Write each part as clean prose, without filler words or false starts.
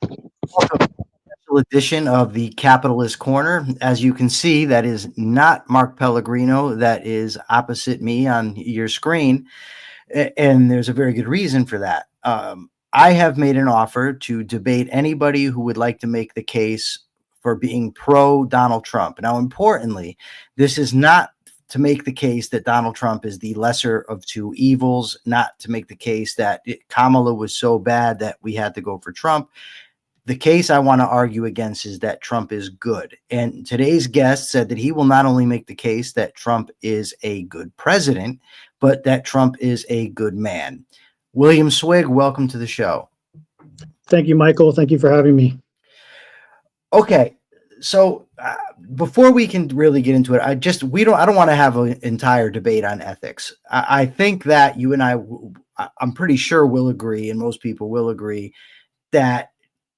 Welcome to a special edition of the Capitalist Corner. As you can see, that is not Mark Pellegrino. That is opposite me on your screen. And there's a very good reason for that. I have made an offer to debate anybody who would like to make the case for being pro Donald Trump. Now, importantly, this is not to make the case that Donald Trump is the lesser of two evils, not to make the case that Kamala was so bad that we had to go for Trump. The case I want to argue against is that Trump is good. And today's guest said that he will not only make the case that Trump is a good president, but that Trump is a good man. William Swig, welcome to the show. Thank you, Michael. Thank you for having me. Okay. So before we can really get into it, I don't want to have an entire debate on ethics. I think that you and I'm pretty sure will agree, and most people will agree, that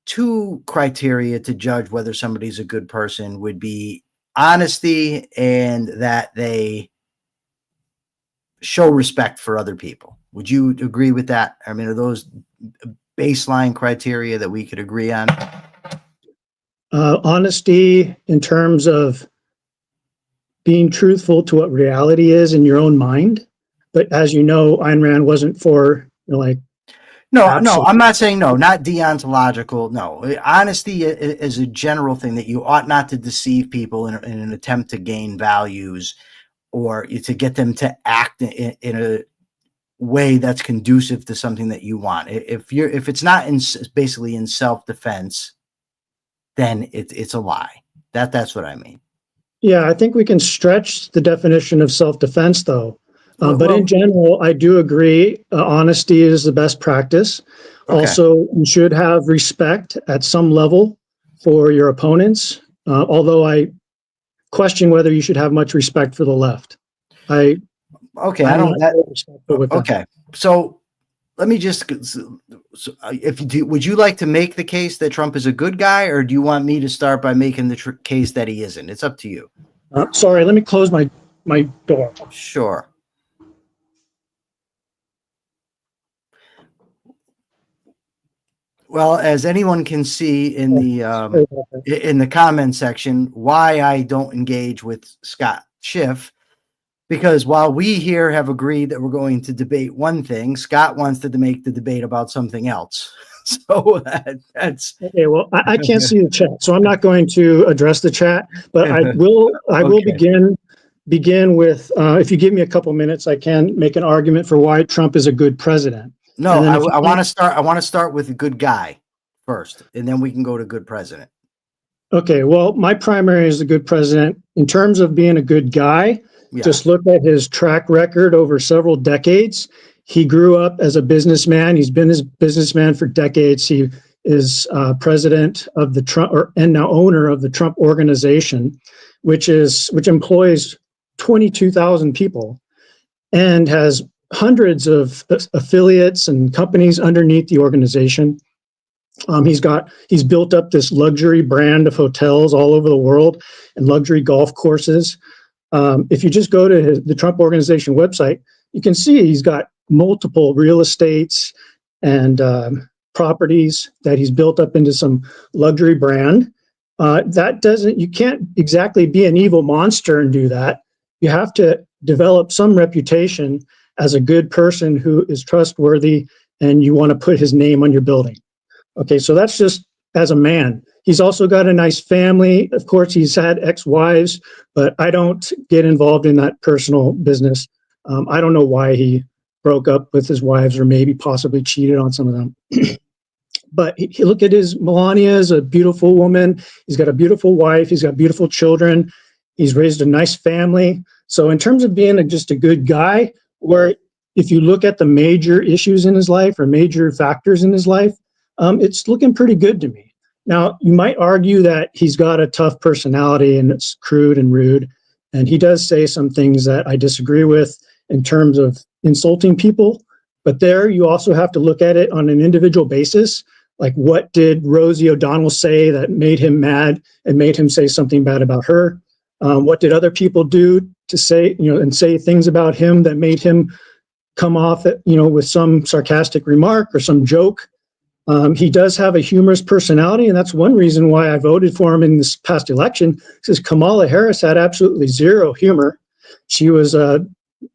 two criteria to judge whether somebody's a good person would be honesty and that they show respect for other people. Would you agree with that? I mean, are those baseline criteria that we could agree on? Honesty in terms of being truthful to what reality is in your own mind. But as you know, Ayn Rand wasn't for No, I'm not saying no, not deontological. No, honesty is a general thing that you ought not to deceive people in an attempt to gain values or to get them to act in a way that's conducive to something that you want. If it's not basically in self-defense, then it's a lie. That's what I mean. Yeah, I think we can stretch the definition of self-defense, though. But in general, I do agree. Honesty is the best practice. Okay. Also, you should have respect at some level for your opponents. Although I question whether you should have much respect for the left. Okay. So let me just. Would you like to make the case that Trump is a good guy, or do you want me to start by making the case that he isn't? It's up to you. Sorry, let me close my door. Sure. Well, as anyone can see in the comment section, why I don't engage with Scott Schiff, because while we here have agreed that we're going to debate one thing, Scott wants to make the debate about something else. So that's okay. Well, I can't see the chat, so I'm not going to address the chat, but I will begin with if you give me a couple minutes, I can make an argument for why Trump is a good president. No, I want to start with a good guy first, and then we can go to good president. Okay, well, my primary is a good president. In terms of being a good guy, just look at his track record over several decades. He grew up as a businessman. He's been a businessman for decades. He is president of the Trump, and now owner of the Trump Organization, which employs 22,000 people and has hundreds of affiliates and companies underneath the organization. He's built up this luxury brand of hotels all over the world and luxury golf courses. If you just go to the Trump Organization website, you can see he's got multiple real estates and properties that he's built up into some luxury brand. You can't exactly be an evil monster and do that. You have to develop some reputation as a good person who is trustworthy, and you want to put his name on your building. Okay, so that's just as a man. He's also got a nice family. Of course, he's had ex-wives, but I don't get involved in that personal business. I don't know why he broke up with his wives or maybe possibly cheated on some of them. But look at Melania is a beautiful woman. He's got a beautiful wife. He's got beautiful children. He's raised a nice family. So in terms of being just a good guy, where if you look at the major issues in his life or major factors in his life, it's looking pretty good to me. Now, you might argue that he's got a tough personality and it's crude and rude. And he does say some things that I disagree with in terms of insulting people. But there you also have to look at it on an individual basis. Like, what did Rosie O'Donnell say that made him mad and made him say something bad about her? What did other people do to say, and say things about him that made him come off, with some sarcastic remark or some joke? He does have a humorous personality, and that's one reason why I voted for him in this past election. Because Kamala Harris had absolutely zero humor. She was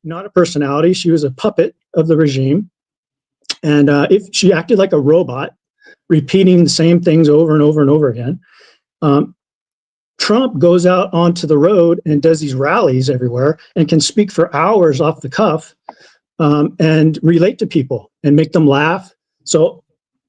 not a personality; she was a puppet of the regime, and if she acted like a robot, repeating the same things over and over and over again. Trump goes out onto the road and does these rallies everywhere and can speak for hours off the cuff and relate to people and make them laugh. So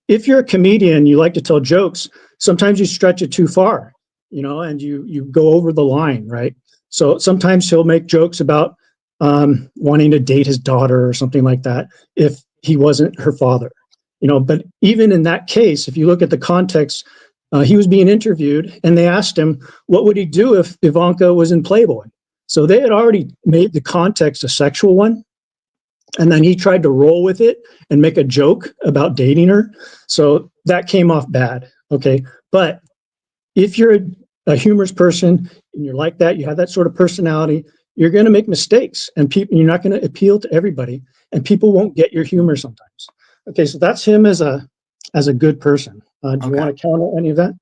if you're a comedian, you like to tell jokes, sometimes you stretch it too far, and you go over the line, right? So sometimes he'll make jokes about wanting to date his daughter or something like that if he wasn't her father, But even in that case, if you look at the context, he was being interviewed and they asked him, what would he do if Ivanka was in Playboy? So they had already made the context a sexual one. And then he tried to roll with it and make a joke about dating her. So that came off bad. Okay. But if you're a humorous person and you're like that, you have that sort of personality, you're going to make mistakes and you're not going to appeal to everybody and people won't get your humor sometimes. Okay. So that's him as a good person. Do you want to counter any of that?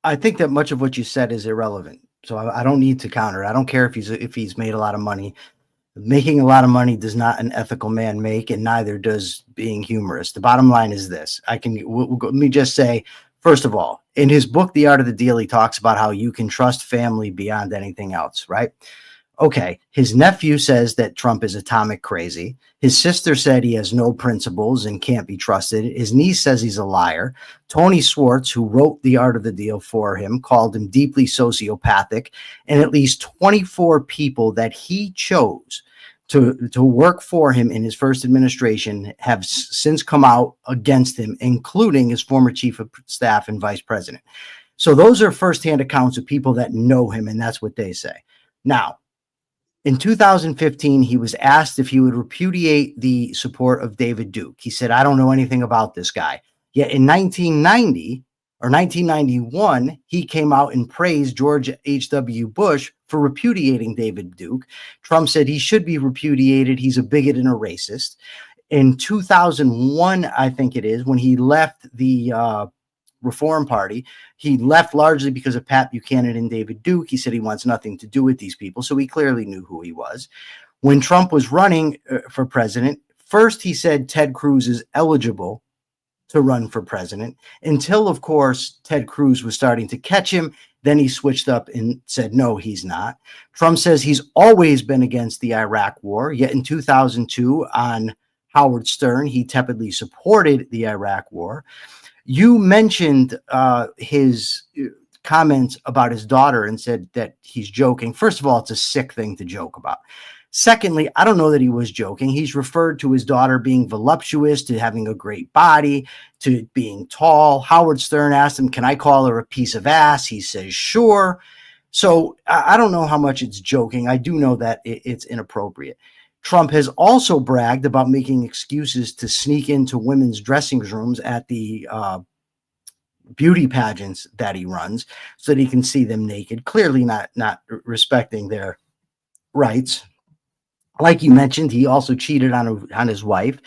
I think that much of what you said is irrelevant. So I don't need to counter. I don't care if he's made a lot of money. Making a lot of money does not an ethical man make, and neither does being humorous. The bottom line is this. Let me just say, first of all, in his book, The Art of the Deal, he talks about how you can trust family beyond anything else, right? Okay, his nephew says that Trump is atomic crazy. His sister said he has no principles and can't be trusted. His niece says he's a liar. Tony Schwartz, who wrote The Art of the Deal for him, called him deeply sociopathic. And at least 24 people that he chose to work for him in his first administration have since come out against him, including his former chief of staff and vice president. So those are firsthand accounts of people that know him, and that's what they say. Now, in 2015, he was asked if he would repudiate the support of David Duke. He said, I don't know anything about this guy. Yet in 1990 or 1991, he came out and praised George H.W. Bush for repudiating David Duke. Trump said he should be repudiated. He's a bigot and a racist. In 2001, I think it is, when he left the Reform Party, he left largely because of Pat Buchanan and David Duke. He said he wants nothing to do with these people. So he clearly knew who he was. When Trump was running for president, first he said Ted Cruz is eligible to run for president until, of course, Ted Cruz was starting to catch him. Then he switched up and said, no, he's not. Trump says he's always been against the Iraq war. Yet in 2002 on Howard Stern, he tepidly supported the Iraq war. You mentioned his comments about his daughter and said that he's joking. First of all, it's a sick thing to joke about. Secondly, I don't know that he was joking. He's referred to his daughter being voluptuous, to having a great body, to being tall. Howard Stern asked him, can I call her a piece of ass? He says, sure. So I don't know how much it's joking. I do know that it's inappropriate. Trump has also bragged about making excuses to sneak into women's dressing rooms at the beauty pageants that he runs so that he can see them naked, clearly not respecting their rights. Like you mentioned, he also cheated on his wife.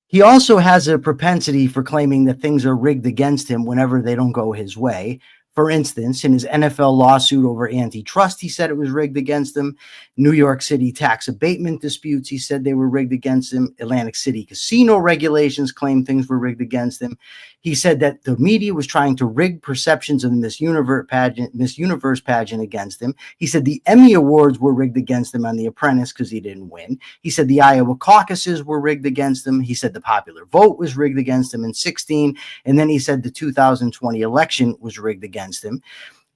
He also has a propensity for claiming that things are rigged against him whenever they don't go his way. For instance, in his NFL lawsuit over antitrust, he said it was rigged against him. New York City tax abatement disputes, he said they were rigged against him. Atlantic City casino regulations claimed things were rigged against him. He said that the media was trying to rig perceptions of the Miss Universe pageant against him. He said the Emmy Awards were rigged against him on The Apprentice because he didn't win. He said the Iowa caucuses were rigged against him. He said the popular vote was rigged against him in 2016. And then he said the 2020 election was rigged against him.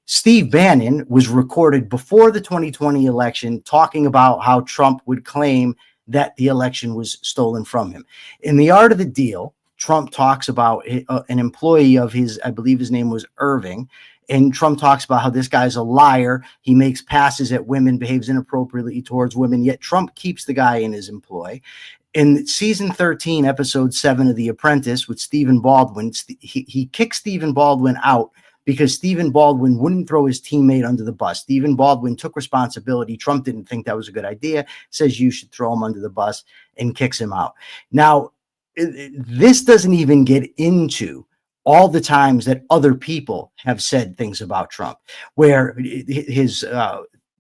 Steve Bannon was recorded before the 2020 election talking about how Trump would claim that the election was stolen from him. In The Art of the Deal, Trump talks about an employee of his, I believe his name was Irving, and Trump talks about how this guy's a liar. He makes passes at women, behaves inappropriately towards women, yet Trump keeps the guy in his employ. In season 13, episode 7 of The Apprentice with Stephen Baldwin, he kicks Stephen Baldwin out because Stephen Baldwin wouldn't throw his teammate under the bus. Stephen Baldwin took responsibility. Trump didn't think that was a good idea, says you should throw him under the bus, and kicks him out. Now, this doesn't even get into all the times that other people have said things about Trump, where his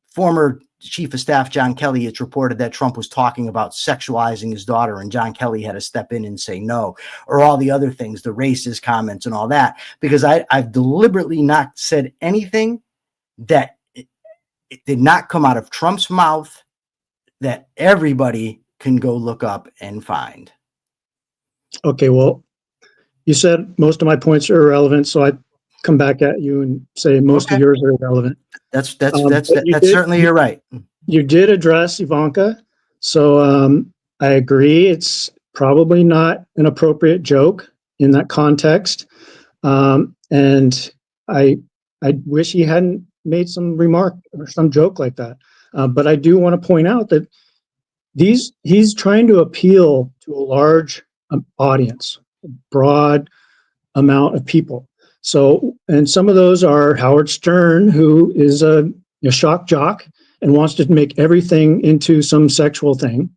former chief of staff, John Kelly, it's reported that Trump was talking about sexualizing his daughter, and John Kelly had to step in and say no, or all the other things, the racist comments and all that, because I've deliberately not said anything that it did not come out of Trump's mouth that everybody can go look up and find. Okay, well, you said most of my points are irrelevant, so I come back at you and say most of yours are irrelevant. That's certainly you're right. You did address Ivanka, so I agree. It's probably not an appropriate joke in that context, and I wish he hadn't made some remark or some joke like that. But I do want to point out that he's trying to appeal to a large audience, a broad amount of people. So, and some of those are Howard Stern, who is a shock jock and wants to make everything into some sexual thing.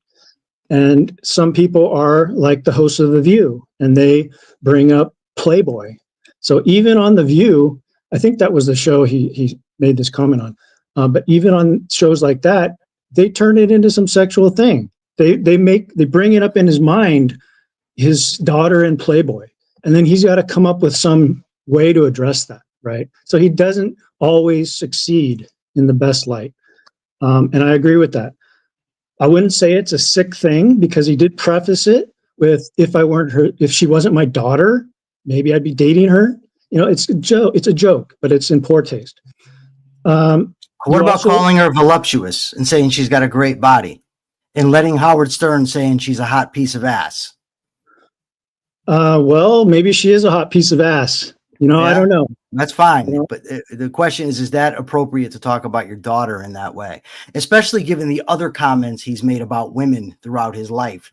And some people are like the hosts of The View, and they bring up Playboy. So even on The View, I think that was the show he made this comment on. But even on shows like that, they turn it into some sexual thing. They bring it up in his mind, his daughter in Playboy, and then he's got to come up with some way to address that, right? So he doesn't always succeed in the best light. And I agree with that. I wouldn't say it's a sick thing, because he did preface it with, if she wasn't my daughter, maybe I'd be dating her. It's a joke, but it's in poor taste. What about calling her voluptuous and saying she's got a great body, and letting Howard Stern saying she's a hot piece of ass? Well, maybe she is a hot piece of ass. Yeah, I don't know. That's fine. But the question is that appropriate to talk about your daughter in that way? Especially given the other comments he's made about women throughout his life,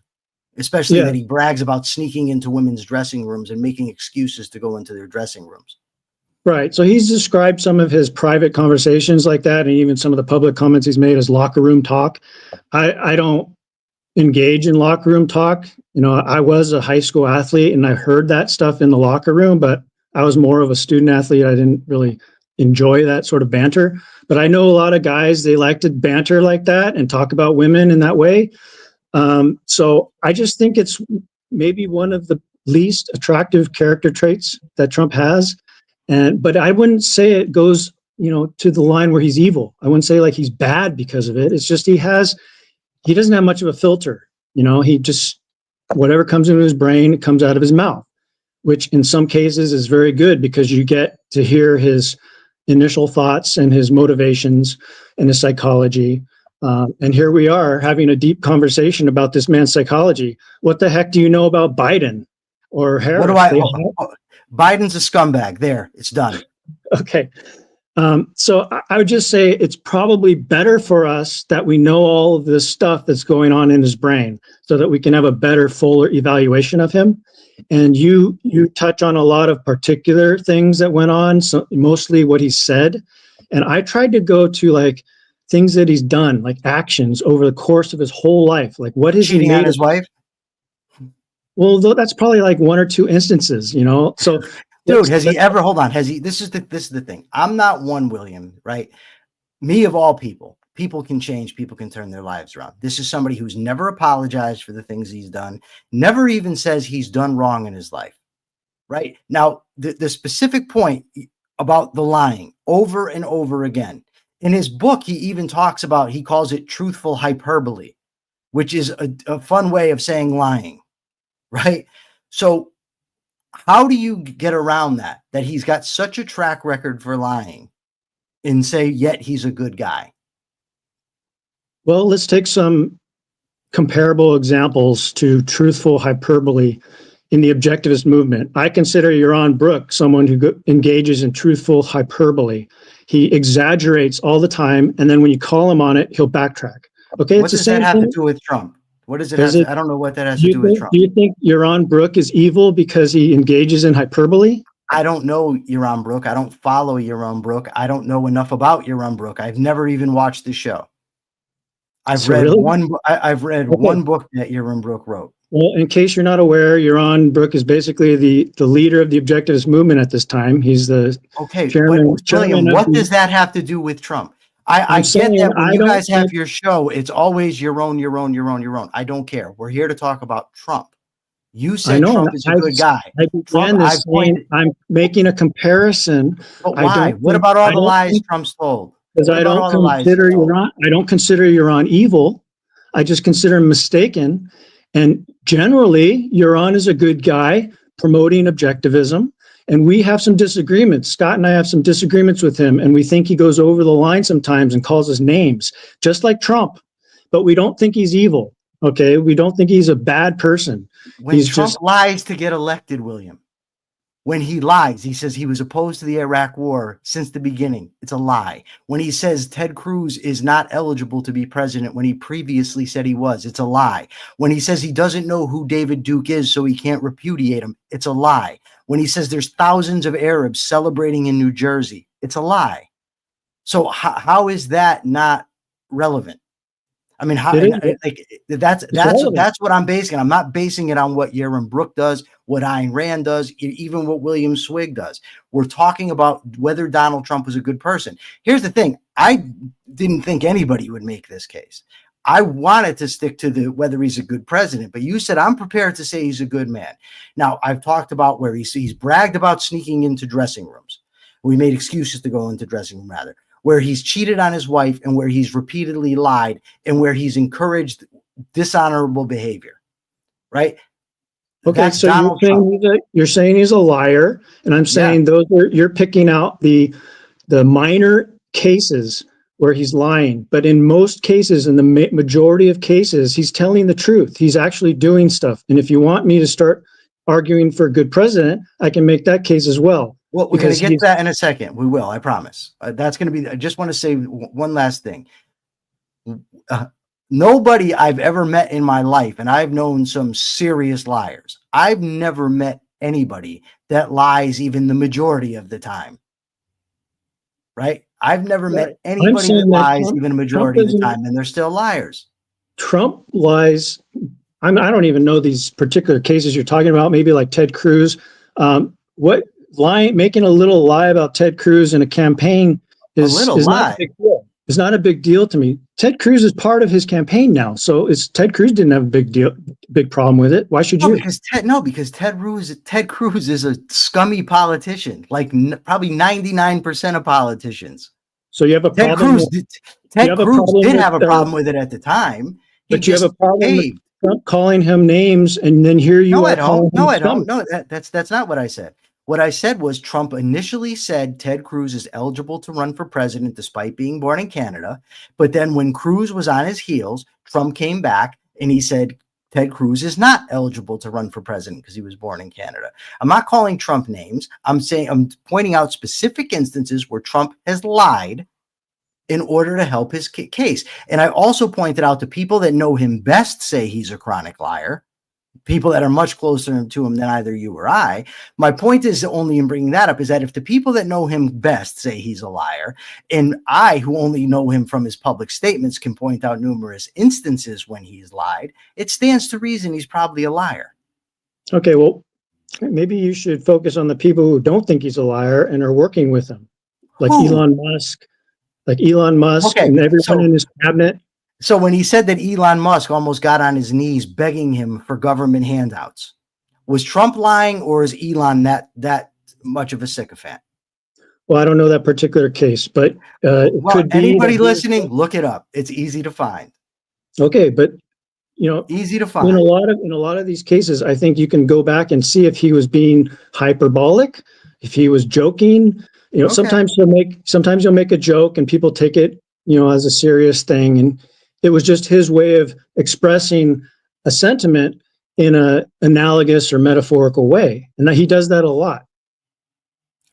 especially that he brags about sneaking into women's dressing rooms and making excuses to go into their dressing rooms. Right. So he's described some of his private conversations like that, and even some of the public comments he's made as locker room talk. I don't engage in locker room talk. I was a high school athlete, and I heard that stuff in the locker room, but I was more of a student athlete. I didn't really enjoy that sort of banter. But I know a lot of guys, they like to banter like that and talk about women in that way. So I just think it's maybe one of the least attractive character traits that Trump has. But I wouldn't say it goes, to the line where he's evil. I wouldn't say like he's bad because of it. It's just he doesn't have much of a filter. He just, whatever comes into his brain, it comes out of his mouth, which in some cases is very good, because you get to hear his initial thoughts and his motivations and his psychology. And here we are having a deep conversation about this man's psychology. What the heck do you know about Biden or Harris? Biden's a scumbag. There, it's done. Okay. So I would just say it's probably better for us that we know all of this stuff that's going on in his brain, so that we can have a better, fuller evaluation of him. And you touch on a lot of particular things that went on, so mostly what he said. And I tried to go to like things that he's done, like actions over the course of his whole life. Like what is cheating on his wife? Well, that's probably like one or two instances, So dude, has he ever, hold on, this is the thing. I'm not one, William, right? Me of all people can change, people can turn their lives around. This is somebody who's never apologized for the things he's done, never even says he's done wrong in his life, right? Now, the specific point about the lying over and over again, in his book, he even talks about, he calls it truthful hyperbole, which is a fun way of saying lying, right? So how do you get around that he's got such a track record for lying and say, yet he's a good guy? Well, let's take some comparable examples to truthful hyperbole in the objectivist movement. I consider Yaron Brook someone who engages in truthful hyperbole. He exaggerates all the time, and then when you call him on it, he'll backtrack. Okay, what does that have to do with Trump? What does it? I don't know what that has to do with Trump. Do you think Yaron Brook is evil because he engages in hyperbole? I don't know Yaron Brook. I don't follow Yaron Brook. I don't know enough about Yaron Brook. I've never even watched the show. I've read one book that Yaron Brook wrote. Well, in case you're not aware, Yaron Brook is basically the leader of the objectivist movement at this time. He's the chairman. William, what does that have to do with Trump? I get that when you guys have your show, it's always your own. I don't care. We're here to talk about Trump. You said Trump is a good guy. I'm making a comparison. But why? What about all the lies Trump's told? Because I don't consider Yaron evil. I just consider him mistaken. And generally, Yaron is a good guy promoting objectivism. And we have some disagreements. Scott and I have some disagreements with him. And we think he goes over the line sometimes and calls us names, just like Trump. But we don't think he's evil. Okay, we don't think he's a bad person. When Trump lies to get elected, William, when he lies, he says he was opposed to the Iraq war since the beginning. It's a lie. When he says Ted Cruz is not eligible to be president when he previously said he was, it's a lie. When he says he doesn't know who David Duke is, so he can't repudiate him, it's a lie. When he says there's thousands of Arabs celebrating in New Jersey, it's a lie. So how is that not relevant? I mean, that's what I'm basing it. I'm not basing it on what Yaron Brook does, what Ayn Rand does, even what William Swig does. We're talking about whether Donald Trump was a good person. Here's the thing. I didn't think anybody would make this case. I wanted to stick to whether he's a good president, but you said I'm prepared to say he's a good man. Now, I've talked about where he's bragged about sneaking into dressing rooms. We made excuses to go into dressing room, rather. Where he's cheated on his wife and where he's repeatedly lied and where he's encouraged dishonorable behavior, right? Okay, that's so you're saying he's a liar, and I'm saying you're picking out the minor cases where he's lying, but in most cases, in the majority of cases, he's telling the truth. He's actually doing stuff, and if you want me to start arguing for a good president, I can make that case as well. Well, we're going to get to that in a second. We will, I promise. That's going to be, I just want to say one last thing. Nobody I've ever met in my life, and I've known some serious liars. I've never met anybody that lies even the majority of the time. Right? I've never met anybody that lies even a majority of the time, and they're still liars. Trump lies. I don't even know these particular cases you're talking about, maybe like Ted Cruz. Making a little lie about Ted Cruz in a campaign is not a big deal. It's not a big deal to me. Ted Cruz is part of his campaign now, so Ted Cruz didn't have a big problem with it. Why should you? Because Ted Cruz is a scummy politician, like probably 99% of politicians. So you have a problem. Ted Cruz did have a problem with it at the time. But you have a problem with Trump calling him names, and then here you are calling him. No, I don't. No, that's not what I said. What I said was Trump initially said Ted Cruz is eligible to run for president despite being born in Canada. But then when Cruz was on his heels, Trump came back and he said Ted Cruz is not eligible to run for president because he was born in Canada. I'm not calling Trump names. I'm pointing out specific instances where Trump has lied in order to help his case. And I also pointed out the people that know him best say he's a chronic liar. People that are much closer to him than either you or I. My point is only in bringing that up is that if the people that know him best say he's a liar, and I, who only know him from his public statements, can point out numerous instances when he's lied, it stands to reason he's probably a liar. Okay, well, maybe you should focus on the people who don't think he's a liar and are working with him, like Elon Musk, and everyone in his cabinet. So when he said that Elon Musk almost got on his knees begging him for government handouts, was Trump lying, or is Elon that much of a sycophant? Well, I don't know that particular case, but anybody listening, look it up. It's easy to find. Okay, but easy to find. In a lot of these cases, I think you can go back and see if he was being hyperbolic, if he was joking. Sometimes you'll make a joke and people take it, as a serious thing, and it was just his way of expressing a sentiment in an analogous or metaphorical way. And he does that a lot.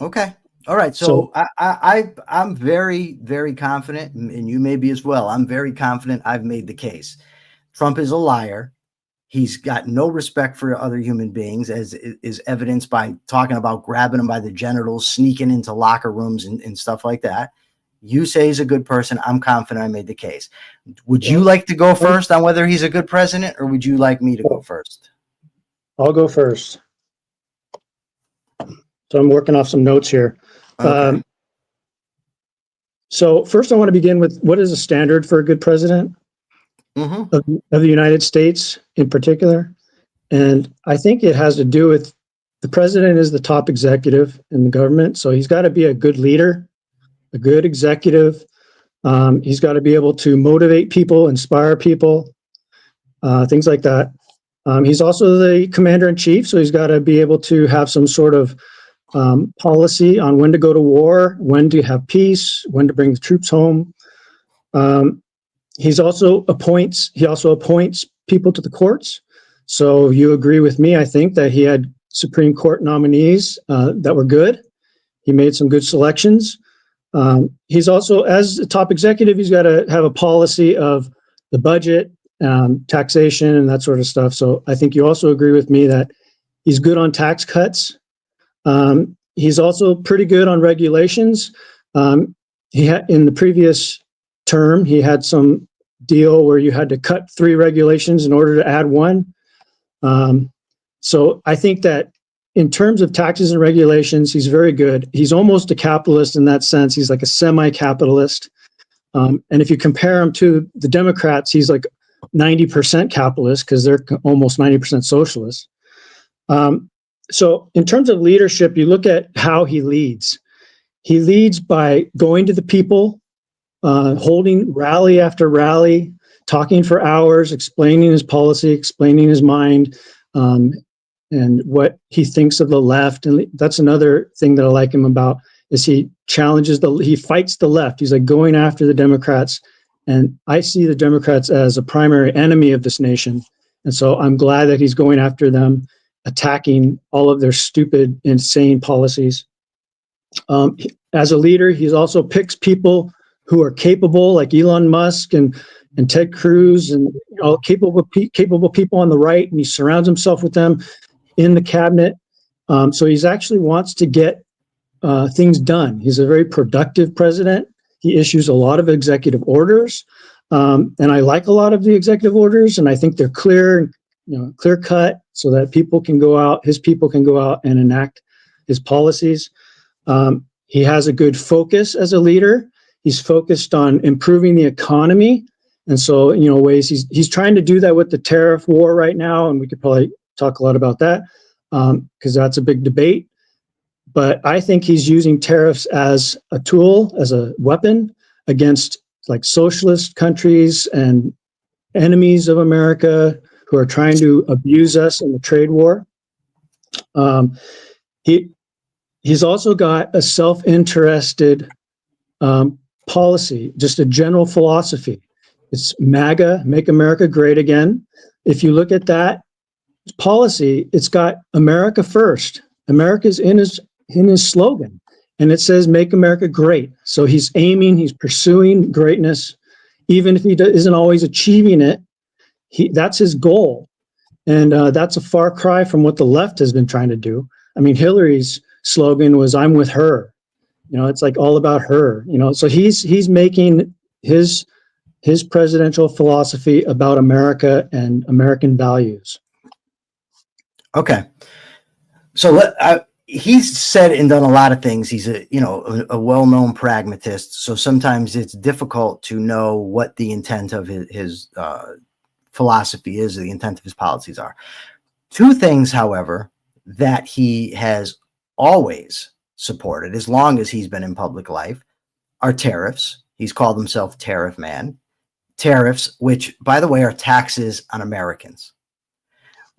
Okay. All right. So I'm very, very confident, and you may be as well. I'm very confident I've made the case. Trump is a liar. He's got no respect for other human beings, as is evidenced by talking about grabbing them by the genitals, sneaking into locker rooms and stuff like that. You say he's a good person. I'm confident I made the case. Would you like to go first on whether he's a good president, or would you like me to go first? I'll go first. So I'm working off some notes here. Okay. So first I want to begin with, what is a standard for a good president of the United States in particular? And I think it has to do with the president is the top executive in the government. So he's got to be a good leader, a good executive. He's got to be able to motivate people, inspire people, things like that. He's also the commander in chief. So he's got to be able to have some sort of policy on when to go to war, when to have peace, when to bring the troops home. He also appoints people to the courts. So you agree with me, I think, that he had Supreme Court nominees that were good. He made some good selections. He's also, as a top executive, he's got to have a policy of the budget, taxation, and that sort of stuff. So I think you also agree with me that he's good on tax cuts. He's also pretty good on regulations. He had, in the previous term, he had some deal where you had to cut 3 regulations in order to add 1. So I think that in terms of taxes and regulations, he's very good. He's almost a capitalist in that sense. He's like a semi-capitalist. And if you compare him to the Democrats, he's like 90% capitalist because they're almost 90% socialist. So in terms of leadership, you look at how he leads. He leads by going to the people, holding rally after rally, talking for hours, explaining his policy, explaining his mind, and what he thinks of the left. And that's another thing that I like him about, is he fights the left. He's like going after the Democrats. And I see the Democrats as a primary enemy of this nation. And so I'm glad that he's going after them, attacking all of their stupid, insane policies. As a leader, he also picks people who are capable, like Elon Musk and Ted Cruz, and capable people on the right, and he surrounds himself with them in the cabinet. So he's actually wants to get things done. He's a very productive president. He issues a lot of executive orders, and I like a lot of the executive orders, and I think they're clear cut, so that his people can go out and enact his policies. He has a good focus as a leader. He's focused on improving the economy. And so, ways he's trying to do that with the tariff war right now. And we could probably talk a lot about that because that's a big debate. But I think he's using tariffs as a tool, as a weapon against like socialist countries and enemies of America who are trying to abuse us in the trade war. He's also got a self-interested policy, just a general philosophy. It's MAGA, Make America Great Again. If you look at that policy, it's got America first. America's in his slogan, and it says Make America Great. So he's pursuing greatness, even if he isn't always achieving it. That's his goal. And that's a far cry from what the left has been trying to do. I mean, Hillary's slogan was "I'm with her." It's like all about her. So he's making his presidential philosophy about America and American values. Okay. So he's said and done a lot of things. He's a well-known pragmatist. So sometimes it's difficult to know what the intent of his philosophy is, or the intent of his policies are. 2 things, however, that he has always supported, as long as he's been in public life, are tariffs. He's called himself Tariff Man. Tariffs, which, by the way, are taxes on Americans.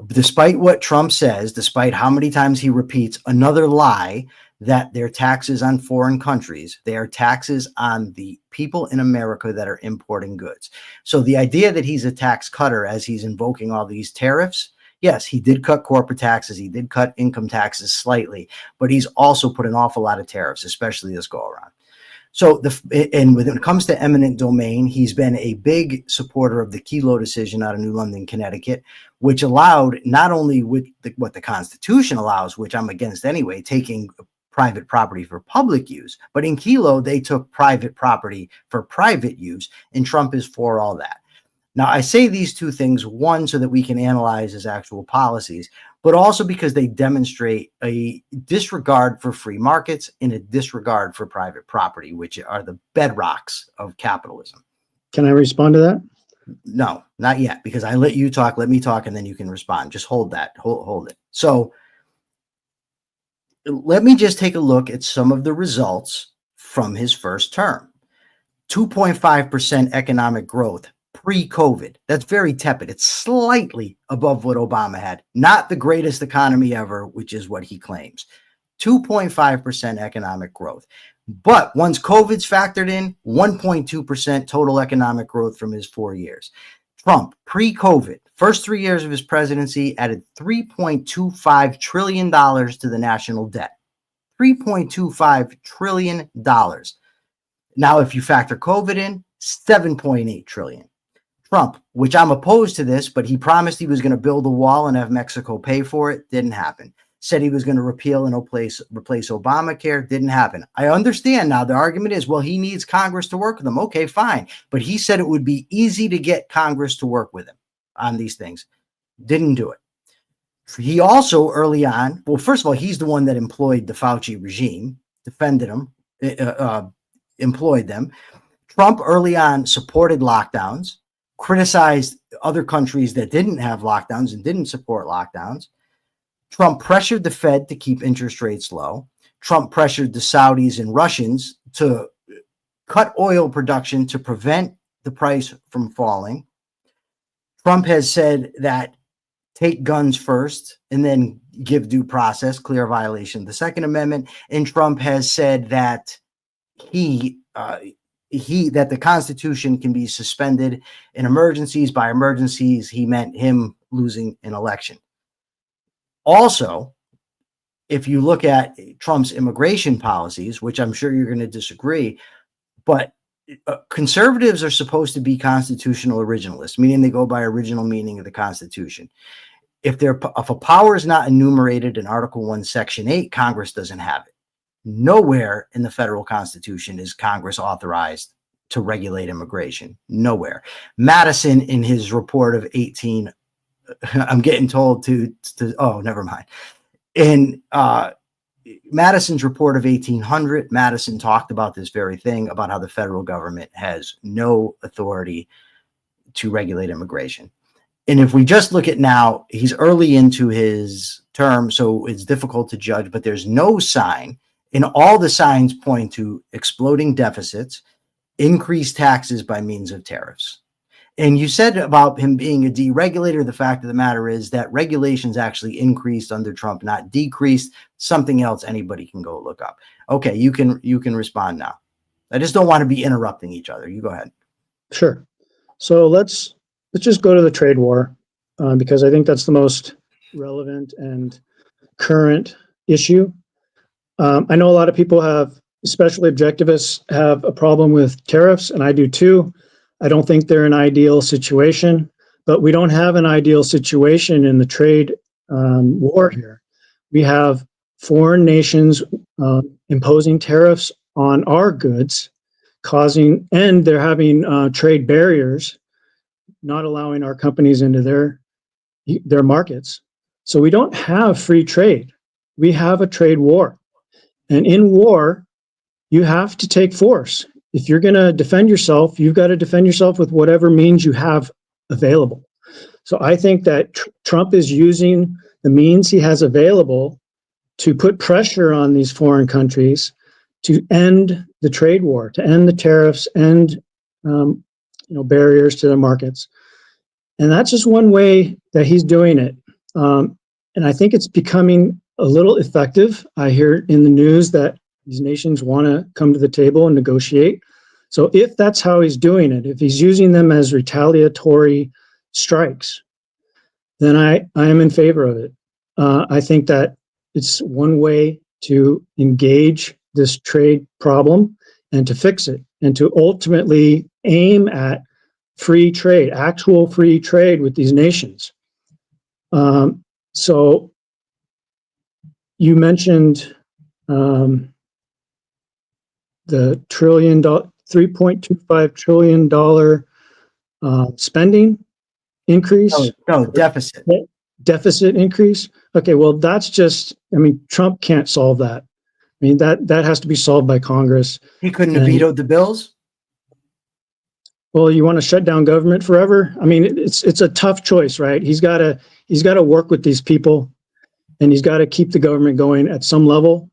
Despite what Trump says, despite how many times he repeats another lie that they're taxes on foreign countries, they are taxes on the people in America that are importing goods. So the idea that he's a tax cutter, as he's invoking all these tariffs, yes, he did cut corporate taxes. He did cut income taxes slightly, but he's also put an awful lot of tariffs, especially this go around. So when it comes to eminent domain, he's been a big supporter of the Kelo decision out of New London, Connecticut, which allowed not only with what the Constitution allows, which I'm against anyway, taking private property for public use. But in Kelo, they took private property for private use, and Trump is for all that. Now, I say these two things, one, so that we can analyze his actual policies, but also because they demonstrate a disregard for free markets and a disregard for private property, which are the bedrocks of capitalism. Can I respond to that? No, not yet, because I let you talk, let me talk, and then you can respond. Just hold that, hold it. So let me just take a look at some of the results from his first term. 2.5% economic growth pre-COVID. That's very tepid. It's slightly above what Obama had. Not the greatest economy ever, which is what he claims. 2.5% economic growth. But once COVID's factored in, 1.2% total economic growth from his 4 years. Trump, pre-COVID, first 3 years of his presidency, added $3.25 trillion to the national debt. $3.25 trillion. Now, if you factor COVID in, $7.8 trillion. Trump, which I'm opposed to this, but he promised he was going to build a wall and have Mexico pay for it. Didn't happen. Said he was going to repeal and replace Obamacare. Didn't happen. I understand now. The argument is, well, he needs Congress to work with him. Okay, fine. But he said it would be easy to get Congress to work with him on these things. Didn't do it. He also early on, well, first of all, he's the one that employed the Fauci regime, defended them, employed them. Trump early on supported lockdowns, criticized other countries that didn't have lockdowns and didn't support lockdowns. Trump pressured the Fed to keep interest rates low. Trump pressured the Saudis and Russians to cut oil production to prevent the price from falling. Trump has said that take guns first and then give due process, clear violation of the Second Amendment. And Trump has said that that the Constitution can be suspended in emergencies. By emergencies, he meant him losing an election. Also, if you look at Trump's immigration policies, which I'm sure you're going to disagree, but conservatives are supposed to be constitutional originalists, meaning they go by original meaning of the Constitution. If a power is not enumerated in Article 1, Section 8, Congress doesn't have it. Nowhere in the federal Constitution is Congress authorized to regulate immigration. Nowhere. Madison, in his report of 18, I'm getting told to oh, never mind. In Madison's report of 1800, Madison talked about this very thing, about how the federal government has no authority to regulate immigration. And if we just look at now, he's early into his term, so it's difficult to judge, but there's no sign, and all the signs point to exploding deficits, increased taxes by means of tariffs. And you said about him being a deregulator, the fact of the matter is that regulations actually increased under Trump, not decreased. Something else anybody can go look up. Okay, you can respond now. I just don't want to be interrupting each other. You go ahead. Sure. So let's just go to the trade war, because I think that's the most relevant and current issue. I know a lot of people have, especially objectivists, have a problem with tariffs, and I do too. I don't think they're an ideal situation, but we don't have an ideal situation in the trade war here. We have foreign nations imposing tariffs on our goods, and they're having trade barriers, not allowing our companies into their markets. So we don't have free trade. We have a trade war. And in war, you have to take force. If you're going to defend yourself, you've got to defend yourself with whatever means you have available. So I think that Trump is using the means he has available to put pressure on these foreign countries to end the trade war, to end the tariffs, end barriers to their markets. And that's just one way that he's doing it. And I think it's becoming a little effective. I hear in the news that these nations want to come to the table and negotiate. So if that's how he's doing it, if he's using them as retaliatory strikes, then I am in favor of it. I think that it's one way to engage this trade problem and to fix it and to ultimately aim at free trade, actual free trade with these nations. So you mentioned the $3.25 trillion spending increase. No, deficit. Deficit increase. Okay, well, that's just, I mean, Trump can't solve that. I mean, that has to be solved by Congress. He couldn't have vetoed the bills? Well, you want to shut down government forever? I mean, it's a tough choice, right? He's got to work with these people, and he's got to keep the government going at some level.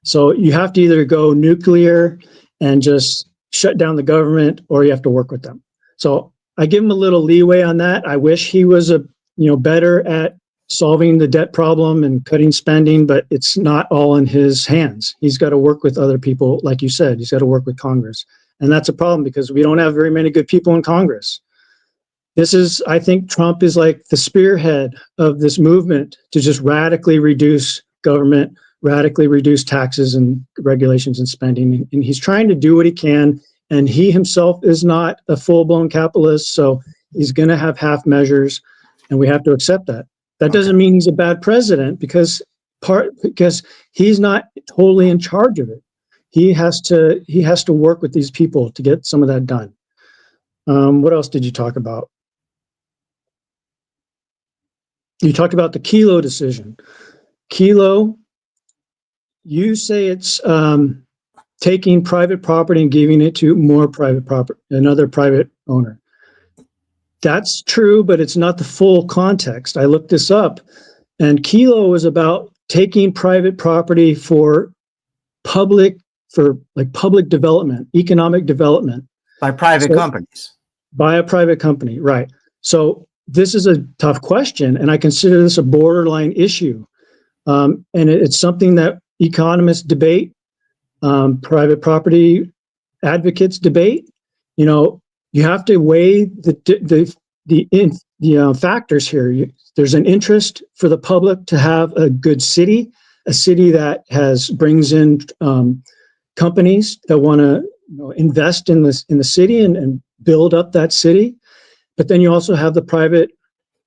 So you have to either go nuclear and just shut down the government, or you have to work with them. So I give him a little leeway on that. I wish he was better at solving the debt problem and cutting spending, but it's not all in his hands. He's got to work with other people, like you said. He's got to work with Congress, and that's a problem because we don't have very many good people in Congress. I think Trump is like the spearhead of this movement to just radically reduce government, radically reduce taxes and regulations and spending. And he's trying to do what he can. And he himself is not a full-blown capitalist. So he's going to have half measures, and we have to accept that. That doesn't mean he's a bad president because he's not totally in charge of it. He has to work with these people to get some of that done. What else did you talk about? You talked about the Kelo decision. Kelo, you say it's taking private property and giving it to more private property, another private owner. That's true, but it's not the full context. I looked this up, and Kelo was about taking private property for public development, economic development. By private companies. By a private company, right. So this is a tough question, and I consider this a borderline issue. And it's something that economists debate, private property advocates debate. You have to weigh the factors here. There's an interest for the public to have a good city, a city that brings in companies that want to invest in the city and build up that city. But then you also have the private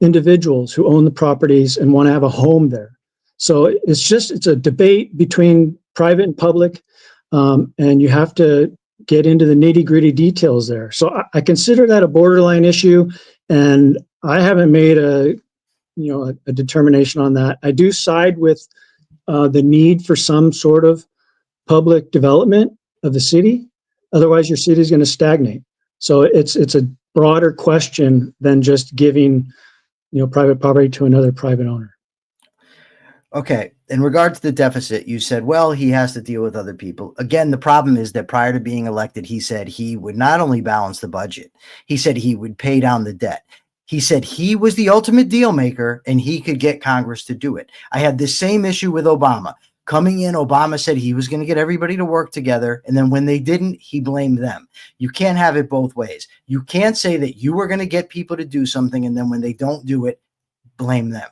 individuals who own the properties and want to have a home there. So it's a debate between private and public, and you have to get into the nitty-gritty details there. So I consider that a borderline issue, and I haven't made a determination on that. I do side with the need for some sort of public development of the city. Otherwise, your city is going to stagnate. So it's a broader question than just giving private property to another private owner. Okay. In regard to the deficit, you said, well, he has to deal with other people. Again, the problem is that prior to being elected, he said he would not only balance the budget, he said he would pay down the debt. He said he was the ultimate deal maker and he could get Congress to do it. I had the same issue with Obama. Coming in, Obama said he was going to get everybody to work together. And then when they didn't, he blamed them. You can't have it both ways. You can't say that you were going to get people to do something, and then when they don't do it, blame them.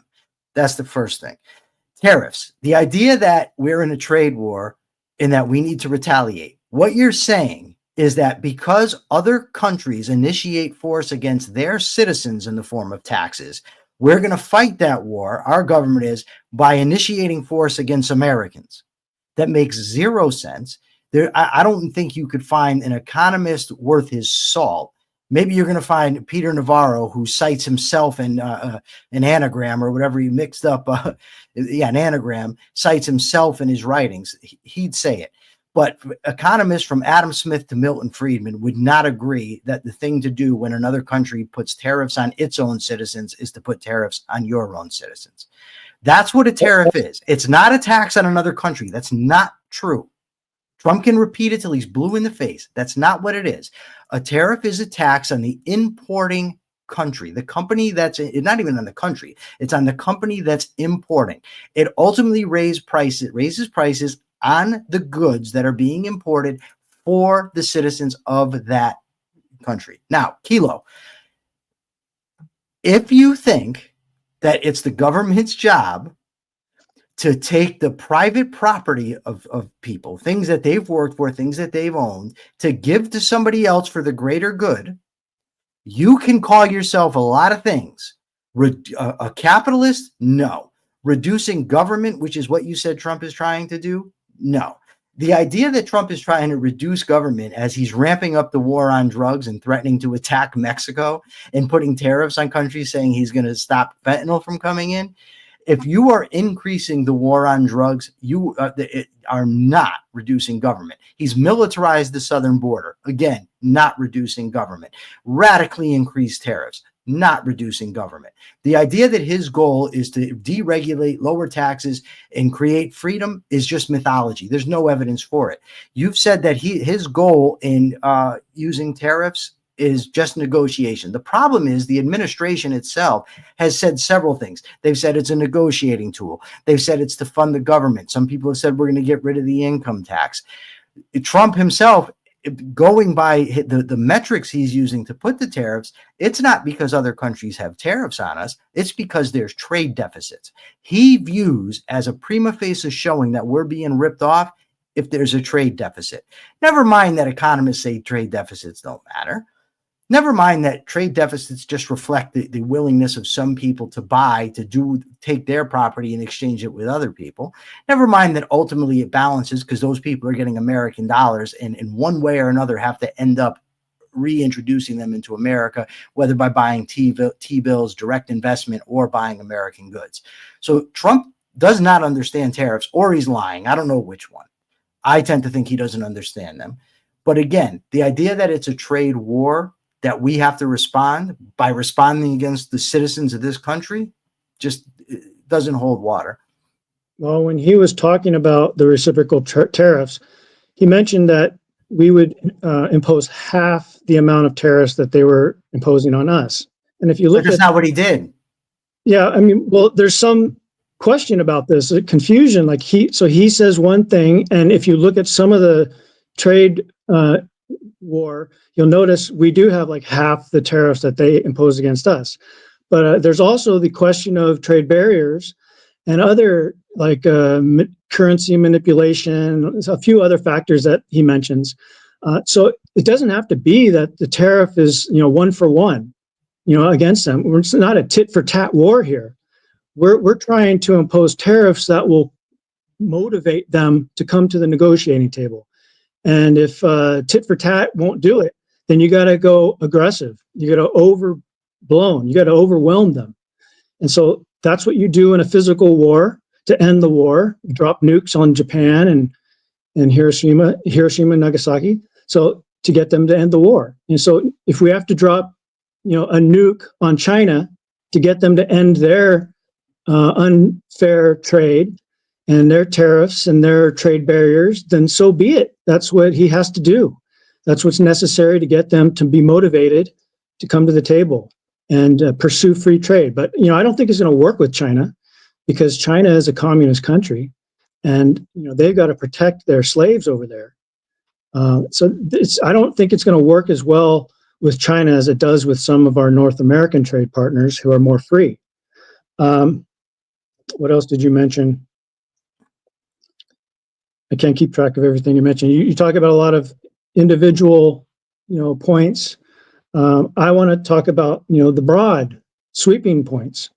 That's the first thing. Tariffs. The idea that we're in a trade war and that we need to retaliate. What you're saying is that because other countries initiate force against their citizens in the form of taxes, we're going to fight that war, our government is, by initiating force against Americans. That makes zero sense. I don't think you could find an economist worth his salt. Maybe you're going to find Peter Navarro, who cites himself in an anagram or whatever he mixed up. An anagram, cites himself in his writings. He'd say it. But economists from Adam Smith to Milton Friedman would not agree that the thing to do when another country puts tariffs on its own citizens is to put tariffs on your own citizens. That's what a tariff is. It's not a tax on another country. That's not true. Trump can repeat it till he's blue in the face. That's not what it is. A tariff is a tax on the importing country, the company that's not even on the country. It's on the company that's importing. It ultimately raises prices on the goods that are being imported for the citizens of that country. Now, Kelo, if you think that it's the government's job to take the private property of people, things that they've worked for, things that they've owned, to give to somebody else for the greater good, you can call yourself a lot of things. A capitalist? No. Reducing government, which is what you said Trump is trying to do? No. The idea that Trump is trying to reduce government as he's ramping up the war on drugs and threatening to attack Mexico and putting tariffs on countries, saying he's going to stop fentanyl from coming in. If you are increasing the war on drugs, you are not reducing government. He's militarized the southern border. Again, not reducing government. Radically increased tariffs, not reducing government. The idea that his goal is to deregulate, lower taxes, and create freedom is just mythology. There's no evidence for it. You've said that his goal in using tariffs is just negotiation. The problem is the administration itself has said several things. They've said it's a negotiating tool. They've said it's to fund the government. Some people have said we're going to get rid of the income tax. Trump himself, going by the metrics he's using to put the tariffs, it's not because other countries have tariffs on us. It's because there's trade deficits. He views as a prima facie showing that we're being ripped off if there's a trade deficit. Never mind that economists say trade deficits don't matter. Never mind that trade deficits just reflect the willingness of some people to buy, to take their property and exchange it with other people. Never mind that ultimately it balances because those people are getting American dollars and in one way or another have to end up reintroducing them into America, whether by buying T-bills, direct investment, or buying American goods. So Trump does not understand tariffs, or he's lying. I don't know which one. I tend to think he doesn't understand them. But again, the idea that it's a trade war, that we have to respond by responding against the citizens of this country, just doesn't hold water. Well, when he was talking about the reciprocal tariffs, he mentioned that we would impose half the amount of tariffs that they were imposing on us. And if you look that's not what he did. Yeah, I mean, well, there's some question about this, confusion. Like he says one thing, and if you look at some of the trade war, you'll notice we do have like half the tariffs that they impose against us. But there's also the question of trade barriers and other like currency manipulation, a few other factors that he mentions. So it doesn't have to be that the tariff is, one for one, against them. It's not a tit for tat war here. We're trying to impose tariffs that will motivate them to come to the negotiating table. And if tit for tat won't do it, then you got to go aggressive. You got to overblown. You got to overwhelm them. And so that's what you do in a physical war to end the war. You drop nukes on Japan and Hiroshima and Nagasaki. So to get them to end the war. And so if we have to drop, a nuke on China to get them to end their unfair trade and their tariffs and their trade barriers, then so be it. That's what he has to do. That's what's necessary to get them to be motivated to come to the table and pursue free trade. But, I don't think it's going to work with China because China is a communist country and, they've got to protect their slaves over there. I don't think it's going to work as well with China as it does with some of our North American trade partners who are more free. What else did you mention? I can't keep track of everything you mentioned. You talk about a lot of individual, points. I want to talk about, the broad sweeping points.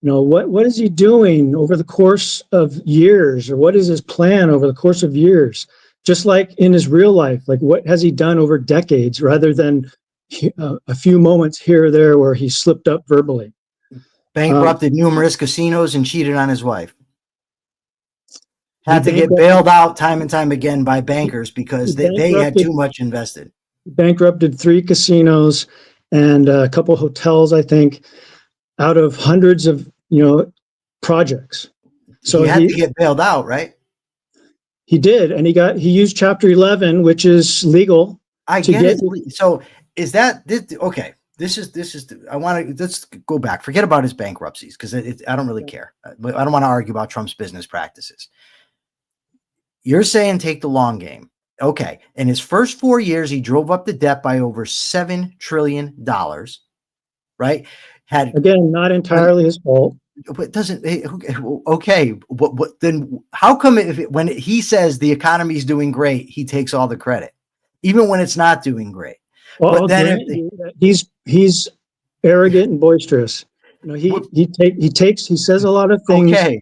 What is he doing over the course of years, or what is his plan over the course of years? Just like in his real life, like what has he done over decades rather than a few moments here or there where he slipped up verbally. Bankrupted numerous casinos and cheated on his wife. Had to get bailed out time and time again by bankers because they had too much invested. Bankrupted 3 casinos and a couple hotels, I think, out of hundreds of, projects. So he had to get bailed out, right? He did, and he used Chapter 11, which is legal. I get it. So is that okay? This is. I want to let's go back. Forget about his bankruptcies because I don't really care. But I don't want to argue about Trump's business practices. You're saying take the long game. Okay. In his first 4 years, he drove up the debt by over $7 trillion, right? Again, not entirely his fault. But doesn't okay? What then? How come when he says the economy is doing great, he takes all the credit, even when it's not doing great? Well, then he's arrogant and boisterous. He says a lot of things. Okay,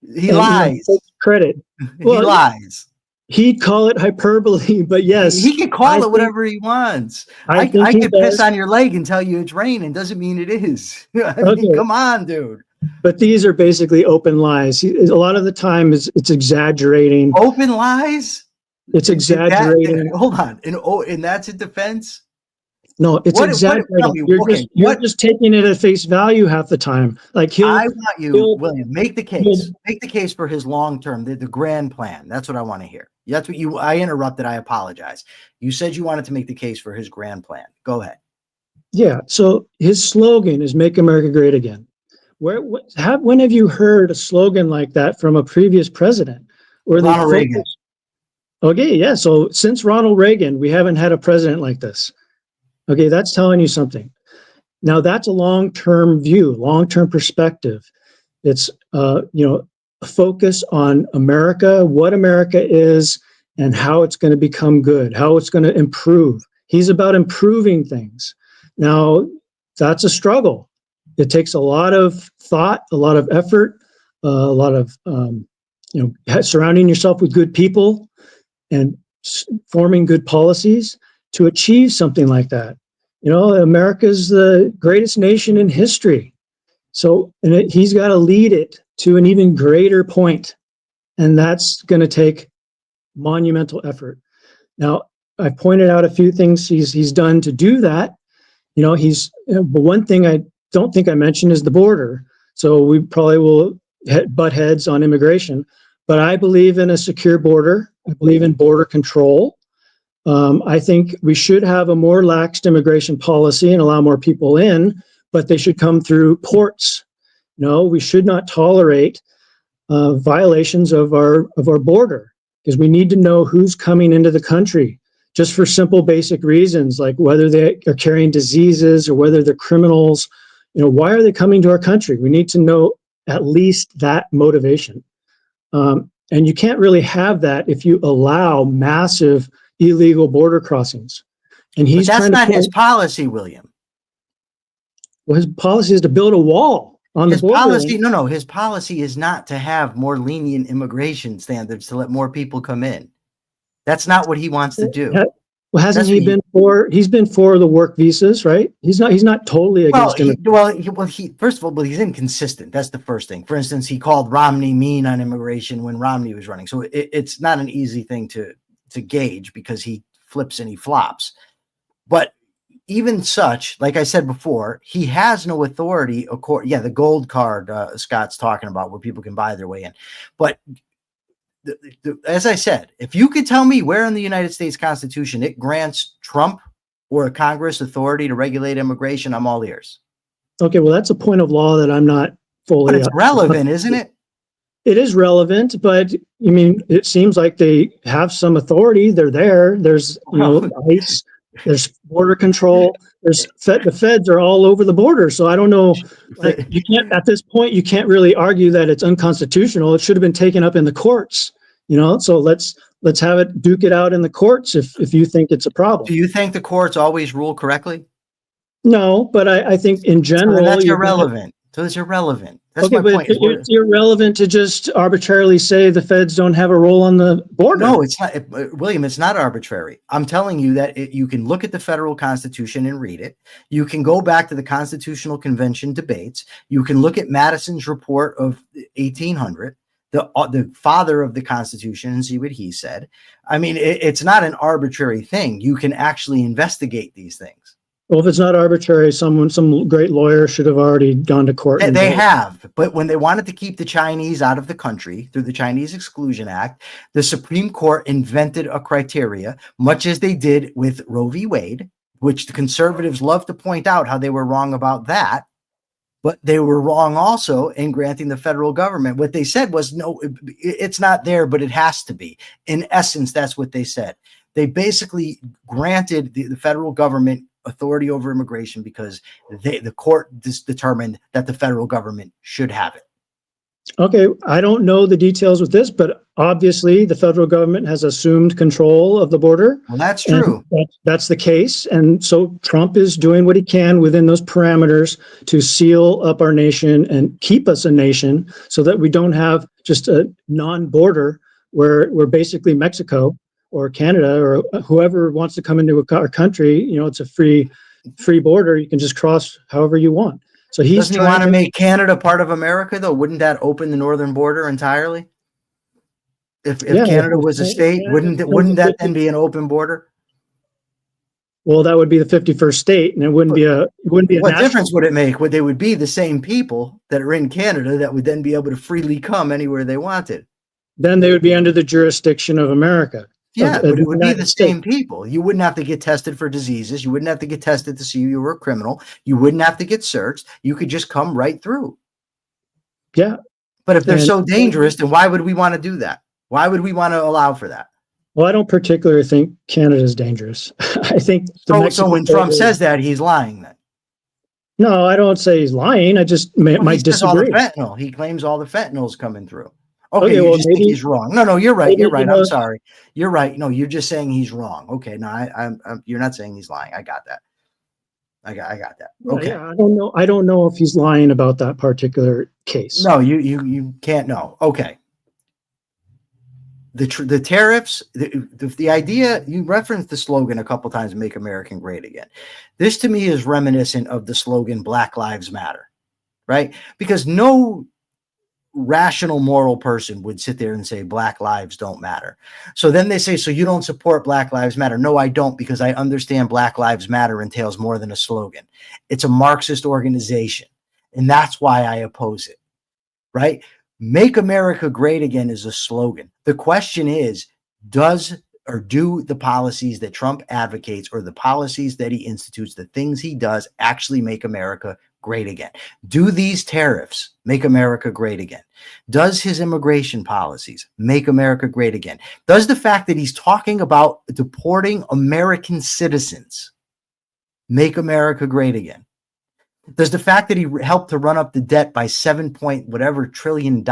he lies. Takes credit. He lies. He'd call it hyperbole, but yes. He can call it whatever he wants. I could piss on your leg and tell you it's raining. Doesn't mean it is. I mean, come on, dude. But these are basically open lies. A lot of the time it's exaggerating. Open lies? It's exaggerating. Hold on. And that's a defense? No, it's exaggerating. You're just taking it at face value half the time. Like I want you, William, make the case. Make the case for his long term, the grand plan. That's what I want to hear. That's what I interrupted. I apologize. You said you wanted to make the case for his grand plan. Go ahead. Yeah. So his slogan is "Make America Great Again." When have you heard a slogan like that from a previous president? Ronald Reagan. Okay, yeah. So since Ronald Reagan, we haven't had a president like this. Okay, that's telling you something. Now that's a long-term view, long-term perspective. It's a focus on America, what America is, and how it's going to become good, how it's going to improve. He's about improving things. Now that's a struggle. It takes a lot of thought, a lot of effort, a lot of surrounding yourself with good people and forming good policies to achieve something like that. America's the greatest nation in history. So he's got to lead it to an even greater point. And that's going to take monumental effort. Now, I pointed out a few things he's done to do that. But one thing I don't think I mentioned is the border. So we probably will butt heads on immigration. But I believe in a secure border. I believe in border control. I think we should have a more lax immigration policy and allow more people in, but they should come through ports. No, we should not tolerate violations of our border, because we need to know who's coming into the country, just for simple basic reasons, like whether they are carrying diseases or whether they're criminals. Why are they coming to our country? We need to know at least that motivation. And you can't really have that if you allow massive illegal border crossings. And that's not his policy, William. Well, his policy is to build a wall on the border. His policy is not to have more lenient immigration standards to let more people come in. That's not what he wants to do. Well, hasn't he been for? He's been for the work visas, right? He's not totally against him. First of all, he's inconsistent. That's the first thing. For instance, he called Romney mean on immigration when Romney was running. So it's not an easy thing to gauge, because he flips and he flops. But even such, like I said before, he has no authority. The gold card Scott's talking about, where people can buy their way in. But as I said, if you could tell me where in the United States Constitution it grants Trump or Congress authority to regulate immigration, I'm all ears. Okay, well, that's a point of law that I'm not fully. But it's relevant, isn't it? It is relevant, but it seems like they have some authority. They're there. There's ICE, there's border control. The feds are all over the border. So I don't know. You can't, at this point, you can't really argue that it's unconstitutional. It should have been taken up in the courts. So let's have it duke it out in the courts if you think it's a problem. Do you think the courts always rule correctly? No, but I think in general, that's irrelevant. So it's irrelevant. That's my point. It's irrelevant to just arbitrarily say the feds don't have a role on the border. No, it's not, William. It's not arbitrary. I'm telling you that you can look at the federal Constitution and read it. You can go back to the Constitutional Convention debates. You can look at Madison's report of 1800, the father of the Constitution, and see what he said. It's not an arbitrary thing. You can actually investigate these things. Well, if it's not arbitrary, some great lawyer should have already gone to court. They have, but when they wanted to keep the Chinese out of the country through the Chinese Exclusion Act, the Supreme Court invented a criteria, much as they did with Roe v. Wade, which the conservatives love to point out how they were wrong about that, but they were wrong also in granting the federal government. What they said was, no, it's not there, but it has to be. In essence, that's what they said. They basically granted the federal government authority over immigration because the court determined that the federal government should have it. Okay, I don't know the details with this, but obviously the federal government has assumed control of the border. Well, that's true. That's the case. And so Trump is doing what he can within those parameters to seal up our nation and keep us a nation so that we don't have just a non-border we're basically Mexico or Canada or whoever wants to come into our country. You know, it's a free border. You can just cross however you want. So he's Doesn't he want to make Canada part of America, though? Wouldn't that open the northern border entirely? If Canada was a state, wouldn't that then be an open border? Well, that would be the 51st state, and it wouldn't be a What difference would it make? They would be the same people that are in Canada that would then be able to freely come anywhere they wanted. Then they would be under the jurisdiction of America. Yeah, but it would be the same people. You wouldn't have to get tested for diseases. You wouldn't have to get tested to see you were a criminal. You wouldn't have to get searched. You could just come right through. Yeah. But if they're so dangerous, then why would we want to do that? Why would we want to allow for that? Well, I don't particularly think Canada is dangerous. I think so when Trump says that, he's lying then. No, I don't say he's lying. I just might disagree. He claims all the fentanyl is coming through. Okay, well, you just think he's wrong. No, you're right. You're right. I'm sorry. You're right. No, you're just saying he's wrong. Okay, no, I'm you're not saying he's lying. I got that. I got that. Okay. Yeah, I don't know if he's lying about that particular case. No, you can't know. Okay. The tariffs, the idea, you referenced the slogan a couple times, "Make America Great Again." This to me is reminiscent of the slogan "Black Lives Matter," right? Because no rational moral person would sit there and say Black lives don't matter. So then they say, so you don't support Black Lives Matter? No, I don't, because I understand Black Lives Matter entails more than a slogan. It's a Marxist organization, and that's why I oppose it, right? Make America Great Again is a slogan. The question is, do the policies that Trump advocates or the policies that he institutes, the things he does, actually make America great again? Do these tariffs make America great again? Does his immigration policies make America great again? Does the fact that he's talking about deporting American citizens make America great again? Does the fact that he helped to run up the debt by $7 trillion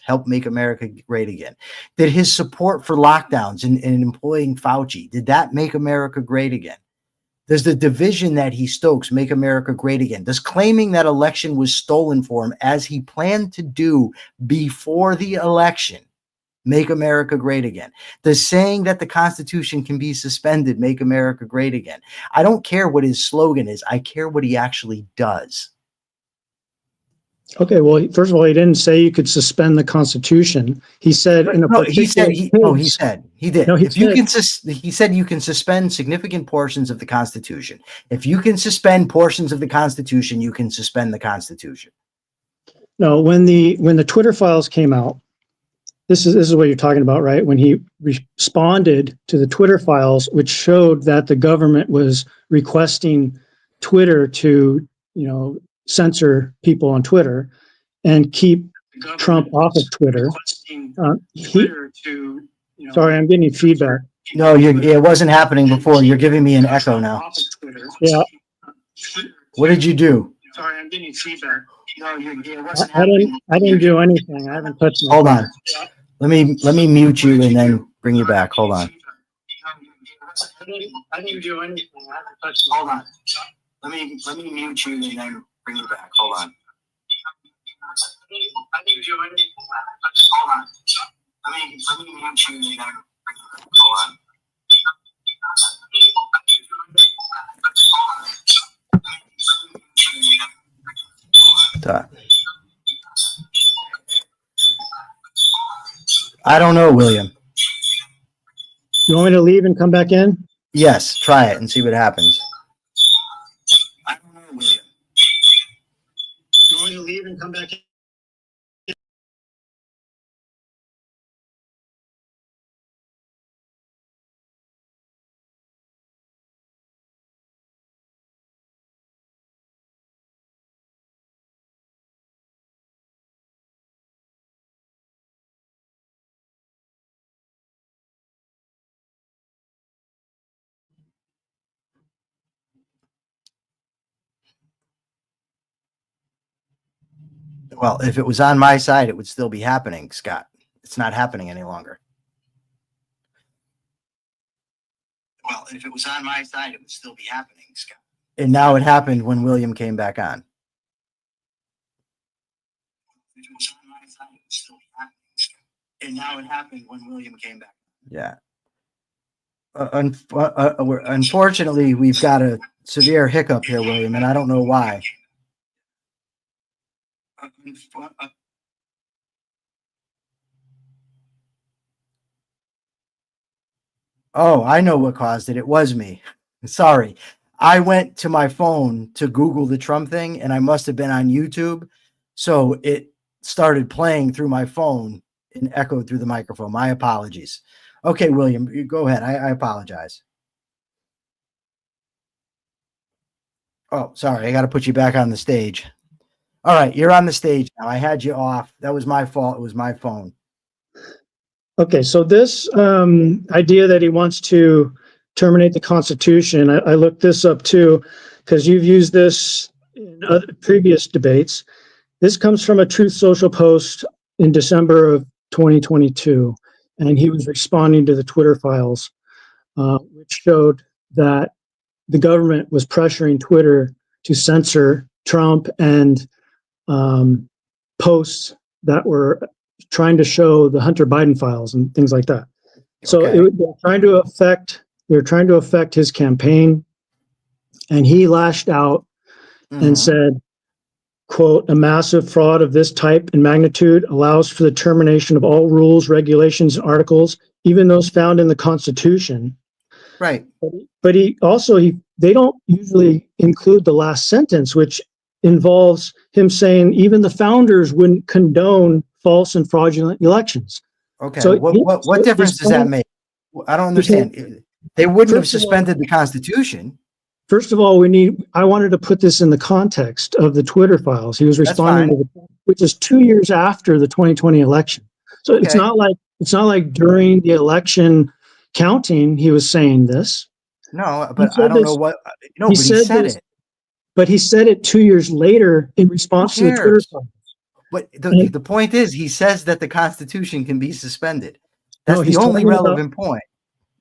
help make America great again? Did his support for lockdowns and employing Fauci, did that make America great again? Does the division that he stokes make America great again? Does claiming that election was stolen for him, as he planned to do before the election, make America great again? Does saying that the Constitution can be suspended make America great again? I don't care what his slogan is. I care what he actually does. Okay, well, first of all, he didn't say you could suspend the Constitution. He said he said he did. No, he said you can suspend significant portions of the Constitution. If you can suspend portions of the Constitution, you can suspend the Constitution. No, when the Twitter files came out, this is what you're talking about, right? When he responded to the Twitter files, which showed that the government was requesting Twitter to, censor people on Twitter and keep Trump off of Twitter. Sorry, I'm getting feedback. No, it wasn't happening before. You're giving me an echo now. Yeah. What did you do? Sorry, I'm getting feedback. No, it wasn't happening. I didn't do anything. I haven't touched my Hold on. Let me mute you and then bring you back. Hold on. I didn't do anything. I haven't touched. Hold on. Let me mute you and then bring you back. Hold on. I didn't do anything. Hold on. Let me mute you and then bring you back. Hold on. I don't know, William. You want me to leave and come back in? Yes, try it and see what happens. I don't know, William. You want me to leave and come back in? Well, if it was on my side, it would still be happening, Scott. It's not happening any longer. Well, if it was on my side, it would still be happening, Scott. And now it happened when William came back on. If it was on my side, it would still be happening, Scott. And now it happened when William came back. Yeah. Unfortunately, we've got a severe hiccup here, William, and I don't know why. Oh, I know what caused it. It was me. Sorry. I went to my phone to Google the Trump thing, and I must have been on YouTube. So it started playing through my phone and echoed through the microphone. My apologies. Okay, William, you go ahead. I apologize. Oh, sorry. I got to put you back on the stage. All right. You're on the stage now. I had you off. That was my fault. It was my phone. Okay. So this idea that he wants to terminate the Constitution, I looked this up too, because you've used this in other previous debates. This comes from a Truth Social post in December of 2022, and he was responding to the Twitter files, which showed that the government was pressuring Twitter to censor Trump and posts that were trying to show the Hunter Biden files and things like that. So they're trying to affect his campaign, and he lashed out and said, quote, "A massive fraud of this type and magnitude allows for the termination of all rules, regulations, and articles, even those found in the Constitution." Right. But they don't usually include the last sentence, which involves him saying even the founders wouldn't condone false and fraudulent elections. Okay. So what difference does that make? I don't understand. They wouldn't have suspended the Constitution. First of all, I wanted to put this in the context of the Twitter files. He was responding to which is 2 years after the 2020 election. So it's not like during the election counting he was saying this. No, but I don't know what. No, but he said it. But he said it 2 years later in response to the Twitter files. But the point is, he says that the Constitution can be suspended. That's the only relevant point.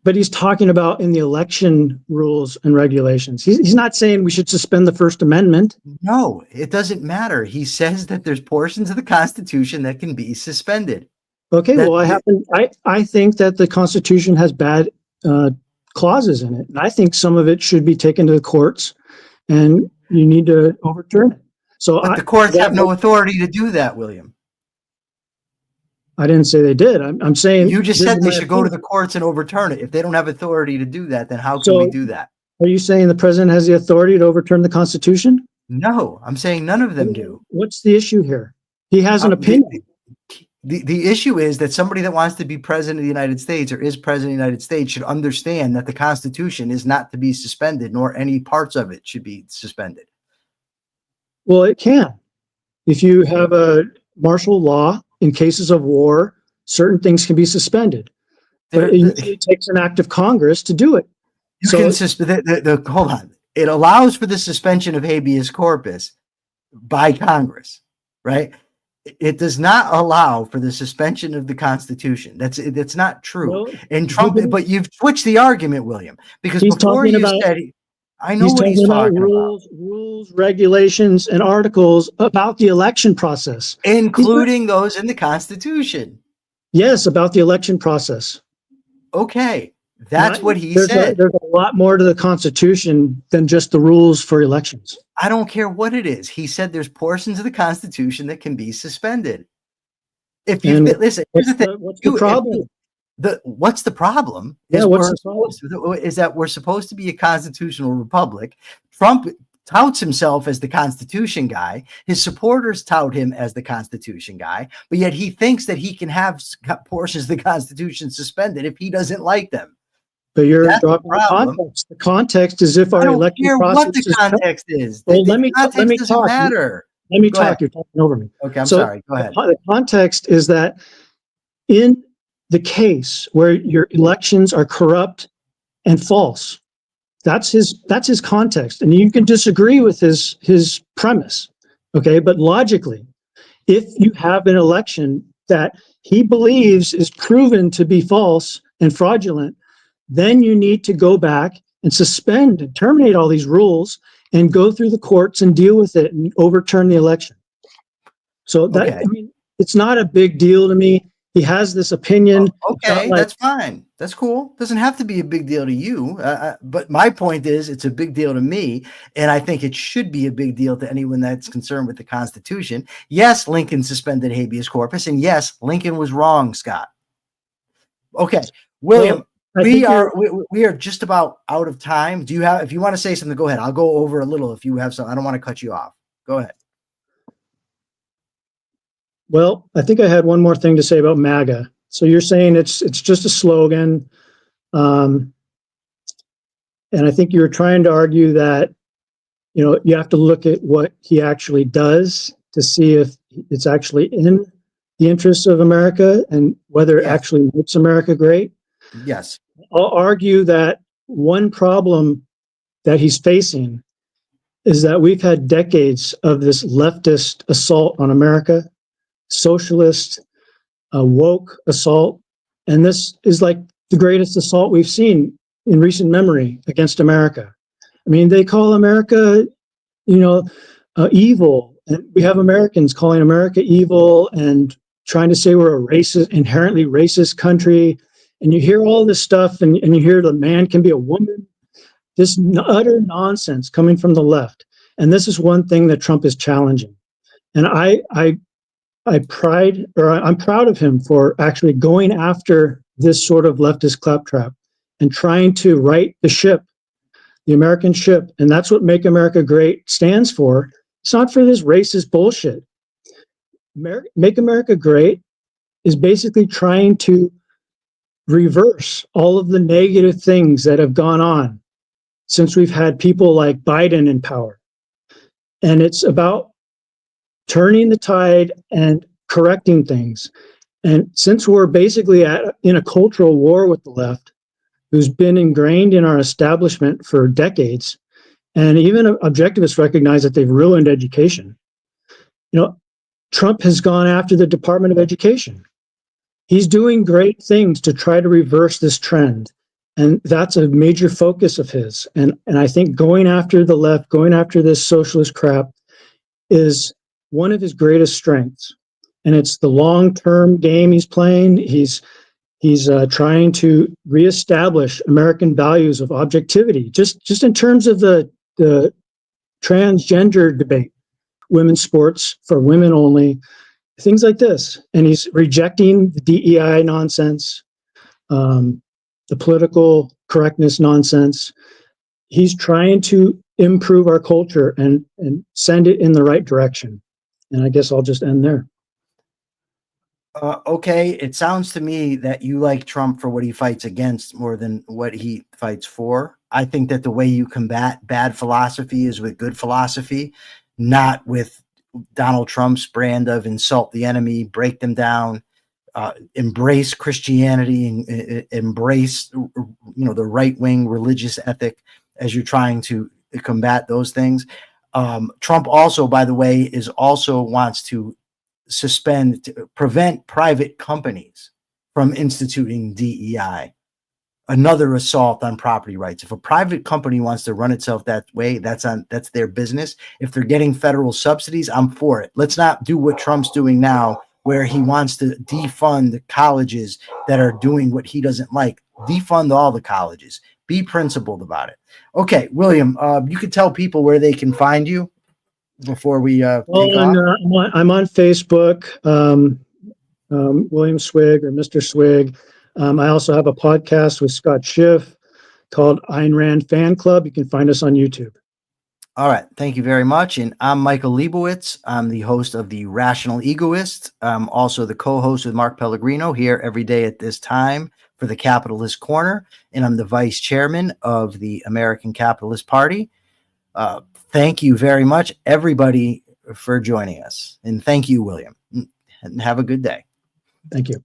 But he's talking about in the election rules and regulations. He's not saying we should suspend the First Amendment. No, it doesn't matter. He says that there's portions of the Constitution that can be suspended. Okay, I think that the Constitution has bad clauses in it. And I think some of it should be taken to the courts, and you need to overturn it. But the courts have no authority to do that, William. I didn't say they did. I'm saying you just said they should go to the courts and overturn it. If they don't have authority to do that, then how can we do that? Are you saying the president has the authority to overturn the Constitution? No, I'm saying none of them do. What's the issue here? He has an opinion. The issue is that somebody that wants to be president of the United States or is president of the United States should understand that the Constitution is not to be suspended, nor any parts of it should be suspended. Well, it can. If you have a martial law, in cases of war, certain things can be suspended. But it usually takes an act of Congress to do it. Hold on. It allows for the suspension of habeas corpus by Congress, right? It does not allow for the suspension of the Constitution. That's not true. Well, and Trump, but you've switched the argument, William, because before you said, I know what he's talking about. Rules, regulations, and articles about the election process. Including those in the Constitution. Yes, about the election process. Okay. That's what he said. There's a lot more to the Constitution than just the rules for elections. I don't care what it is. He said there's portions of the Constitution that can be suspended. If you listen, here's the thing. What's the problem? What's the problem? Is that we're supposed to be a constitutional republic. Trump touts himself as the Constitution guy. His supporters tout him as the Constitution guy, but yet he thinks that he can have portions of the Constitution suspended if he doesn't like them. But you're dropping the context. The context is if our election process. What the context is. Well, let me talk. Let me talk. You're talking over me. Okay, I'm sorry. Go ahead. The context is that in the case where your elections are corrupt and false, that's his context, and you can disagree with his premise. Okay, but logically, if you have an election that he believes is proven to be false and fraudulent, then you need to go back and suspend and terminate all these rules and go through the courts and deal with it and overturn the election. So that, I mean, it's not a big deal to me. he has this opinion. Okay, that's fine. That's cool. Doesn't have to be a big deal to you. But my point is, it's a big deal to me. And I think it should be a big deal to anyone that's concerned with the Constitution. Yes, Lincoln suspended habeas corpus. And yes, Lincoln was wrong, Scott. Okay, William, we are just about out of time. Do you have, if you want to say something, go ahead. I'll go over a little if you have some. I don't want to cut you off. Go ahead. Well, I think I had one more thing to say about MAGA. So you're saying it's just a slogan. And I think you're trying to argue that, you have to look at what he actually does to see if it's actually in the interests of America and whether it actually makes America great. Yes. I'll argue that one problem that he's facing is that we've had decades of this leftist assault on America, socialist, woke assault. And this is like the greatest assault we've seen in recent memory against America. I mean, they call America, evil. And we have Americans calling America evil and trying to say we're a racist, inherently racist country. And you hear all this stuff and you hear the man can be a woman. This utter nonsense coming from the left. And this is one thing that Trump is challenging. And I'm proud of him for actually going after this sort of leftist claptrap and trying to right the ship, the American ship. And that's what Make America Great stands for. It's not for this racist bullshit. Make America Great is basically trying to reverse all of the negative things that have gone on since we've had people like Biden in power. And it's about turning the tide and correcting things. And since we're basically in a cultural war with the left, who's been ingrained in our establishment for decades, and even objectivists recognize that they've ruined education. Trump has gone after the Department of Education. He's doing great things to try to reverse this trend. And that's a major focus of his. And I think going after the left, going after this socialist crap is one of his greatest strengths. And it's the long-term game he's playing. He's trying to reestablish American values of objectivity, just in terms of the transgender debate, women's sports for women only, things like this. And he's rejecting the DEI nonsense, the political correctness nonsense. He's trying to improve our culture and send it in the right direction. And I guess I'll just end there. Okay, it sounds to me that you like Trump for what he fights against more than what he fights for. I think that the way you combat bad philosophy is with good philosophy, not with Donald Trump's brand of insult the enemy, break them down, embrace Christianity, and embrace the right-wing religious ethic as you're trying to combat those things. Trump also, by the way, wants to prevent private companies from instituting DEI, another assault on property rights. If a private company wants to run itself that way, that's their business. If they're getting federal subsidies, I'm for it. Let's not do what Trump's doing now, where he wants to defund colleges that are doing what he doesn't like. Defund all the colleges. Be principled about it. Okay, William, you could tell people where they can find you before we take off. I'm on Facebook, William Swig or Mr. Swig. I also have a podcast with Scott Schiff called Ayn Rand Fan Club. You can find us on YouTube. All right. Thank you very much. And I'm Michael Liebowitz. I'm the host of The Rational Egoist. I'm also the co-host with Mark Pellegrino here every day at this time for the Capitalist Corner. And I'm the vice chairman of the American Capitalist Party. Thank you very much, everybody, for joining us. And thank you, William. And have a good day. Thank you.